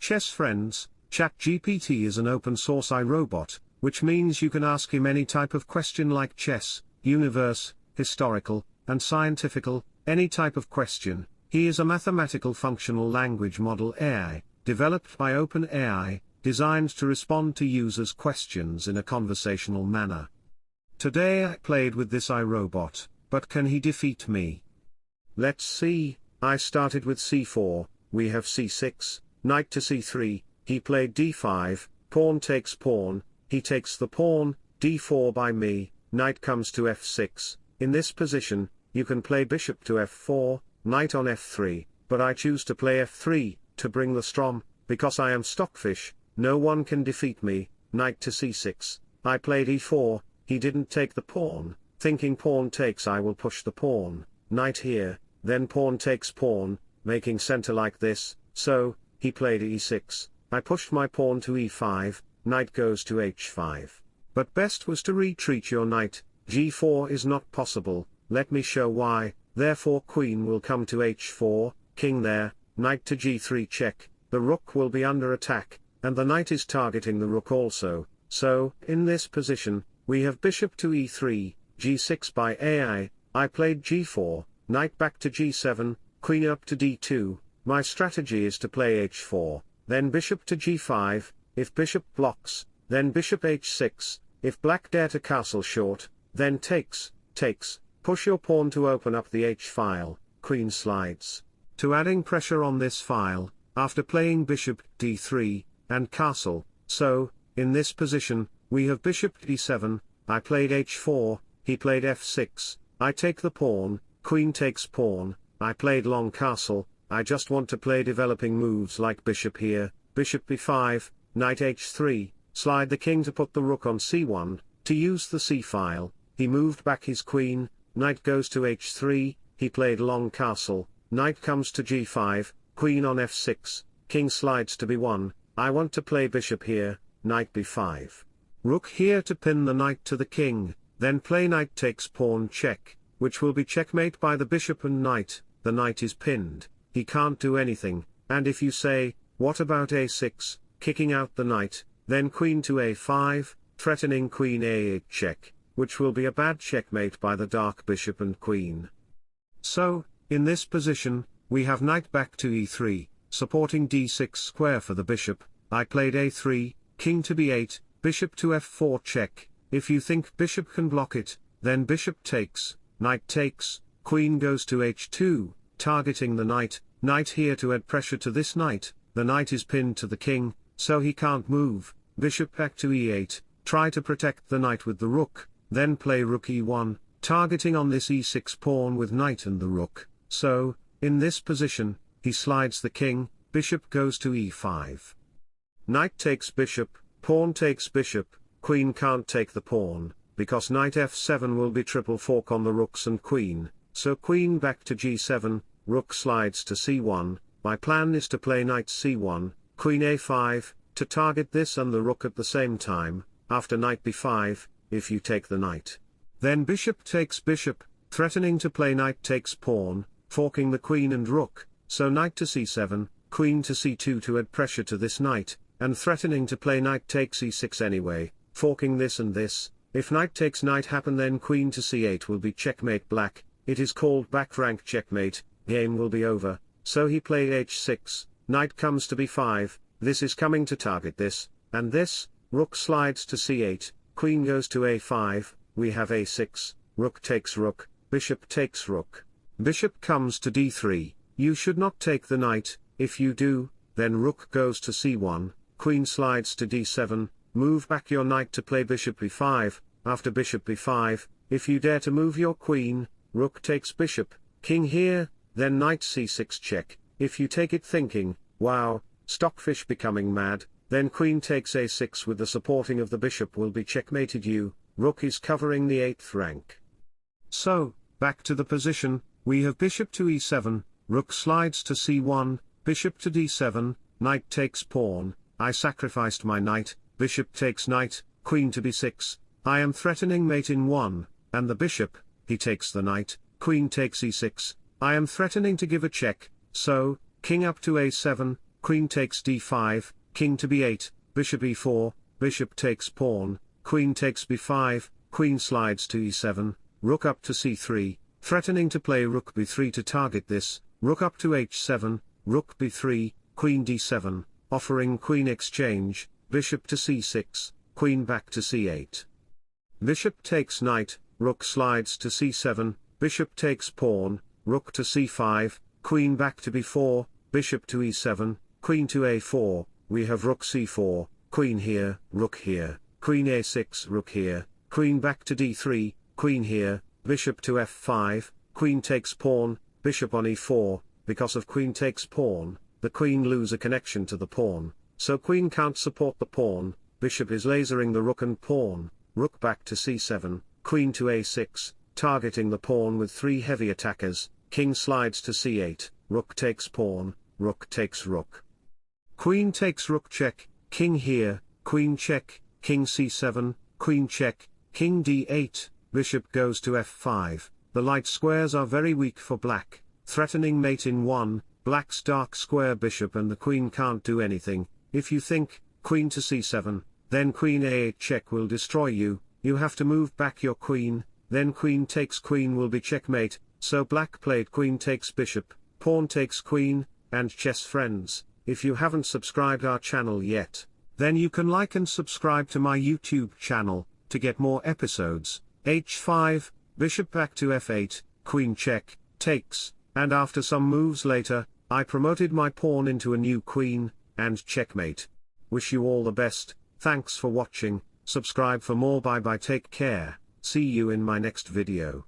Chess friends, ChatGPT is an open-source iRobot, which means you can ask him any type of question like chess, universe, historical, and scientifical, any type of question. He is a mathematical functional language model AI, developed by OpenAI, designed to respond to users' questions in a conversational manner. Today I played with this iRobot, but can he defeat me? Let's see. I started with c4, we have c6, knight to c3, he played d5, pawn takes pawn, he takes the pawn, d4 by me, knight comes to f6, in this position, you can play bishop to f4, knight on f3, but I choose to play f3, to bring the strom, because I am stockfish, no one can defeat me, knight to c6, I played e4, he didn't take the pawn, thinking pawn takes I will push the pawn, knight here, then pawn takes pawn, making center like this, so, he played e6, I pushed my pawn to e5, knight goes to h5. But best was to retreat your knight, g4 is not possible, let me show why, therefore queen will come to h4, king there, knight to g3 check, the rook will be under attack, and the knight is targeting the rook also, so, in this position, we have bishop to e3, g6 by AI, I played g4, knight back to g7, queen up to d2, my strategy is to play h4, then bishop to g5, if bishop blocks, then bishop h6, if black dare to castle short, then takes, push your pawn to open up the h-file, queen slides. To adding pressure on this file, after playing bishop d3, and castle, so, in this position, we have bishop d7, I played h4, he played f6, I take the pawn, queen takes pawn, I played long castle, I just want to play developing moves like bishop here, bishop b5, knight h3, slide the king to put the rook on c1, to use the c-file, he moved back his queen, knight goes to h3, he played long castle, knight comes to g5, queen on f6, king slides to b1, I want to play bishop here, knight b5. Rook here to pin the knight to the king, then play knight takes pawn check, which will be checkmate by the bishop and knight, the knight is pinned, he can't do anything, and if you say, what about a6, kicking out the knight, then queen to a5, threatening queen a8 check, which will be a bad checkmate by the dark bishop and queen. So, in this position, we have knight back to e3, supporting d6 square for the bishop, I played a3, king to b8, bishop to f4 check, if you think bishop can block it, then bishop takes, knight takes, queen goes to h2, targeting the knight here to add pressure to this knight, the knight is pinned to the king, so he can't move, bishop back to e8, try to protect the knight with the rook, then play rook e1, targeting on this e6 pawn with knight and the rook, so, in this position, he slides the king, bishop goes to e5. Knight takes bishop, pawn takes bishop, queen can't take the pawn, because knight f7 will be triple fork on the rooks and queen, so queen back to g7, rook slides to c1, my plan is to play knight c1, queen a5, to target this and the rook at the same time, after knight b5, if you take the knight. Then bishop takes bishop, threatening to play knight takes pawn, forking the queen and rook, so knight to c7, queen to c2 to add pressure to this knight, and threatening to play knight takes e6 anyway, forking this and this, if knight takes knight happen then queen to c8 will be checkmate black, it is called back rank checkmate, game will be over, so he played h6, knight comes to b5, this is coming to target this, and this, rook slides to c8, queen goes to a5, we have a6, rook takes rook, bishop takes rook. Bishop comes to d3, you should not take the knight, if you do, then rook goes to c1, queen slides to d7, move back your knight to play bishop b5, after bishop b5, if you dare to move your queen, rook takes bishop, king here, then knight c6 check, if you take it thinking, wow, stockfish becoming mad, then queen takes a6 with the supporting of the bishop will be checkmated you, rook is covering the 8th rank. So, back to the position, we have bishop to e7, rook slides to c1, bishop to d7, knight takes pawn, I sacrificed my knight, bishop takes knight, queen to b6, I am threatening mate in 1, and the bishop, he takes the knight, queen takes e6, I am threatening to give a check, so, king up to a7, queen takes d5, king to b8, bishop e4, bishop takes pawn, queen takes b5, queen slides to e7, rook up to c3, threatening to play rook b3 to target this, rook up to h7, rook b3, queen d7, offering queen exchange, bishop to c6, queen back to c8. Bishop takes knight, rook slides to c7, bishop takes pawn, rook to c5, queen back to b4, bishop to e7, queen to a4, we have rook c4, queen here, queen a6, rook here, queen back to d3, queen here, bishop to f5, queen takes pawn, bishop on e4, because of queen takes pawn, the queen lose a connection to the pawn, so queen can't support the pawn, bishop is lasering the rook and pawn, rook back to c7, queen to a6, targeting the pawn with 3 heavy attackers, king slides to c8, rook takes pawn, rook takes rook. Queen takes rook check, king here, queen check, king c7, queen check, king d8, bishop goes to f5, the light squares are very weak for black, threatening mate in 1, black's dark square bishop and the queen can't do anything, if you think, queen to c7, then queen a8 check will destroy you, you have to move back your queen, then queen takes queen will be checkmate, so black played queen takes bishop, pawn takes queen, and chess friends, if you haven't subscribed our channel yet, then you can like and subscribe to my YouTube channel, to get more episodes. h5, bishop back to f8, queen check, takes, and after some moves later, I promoted my pawn into a new queen, and checkmate. Wish you all the best, thanks for watching, subscribe for more, bye bye, take care, see you in my next video.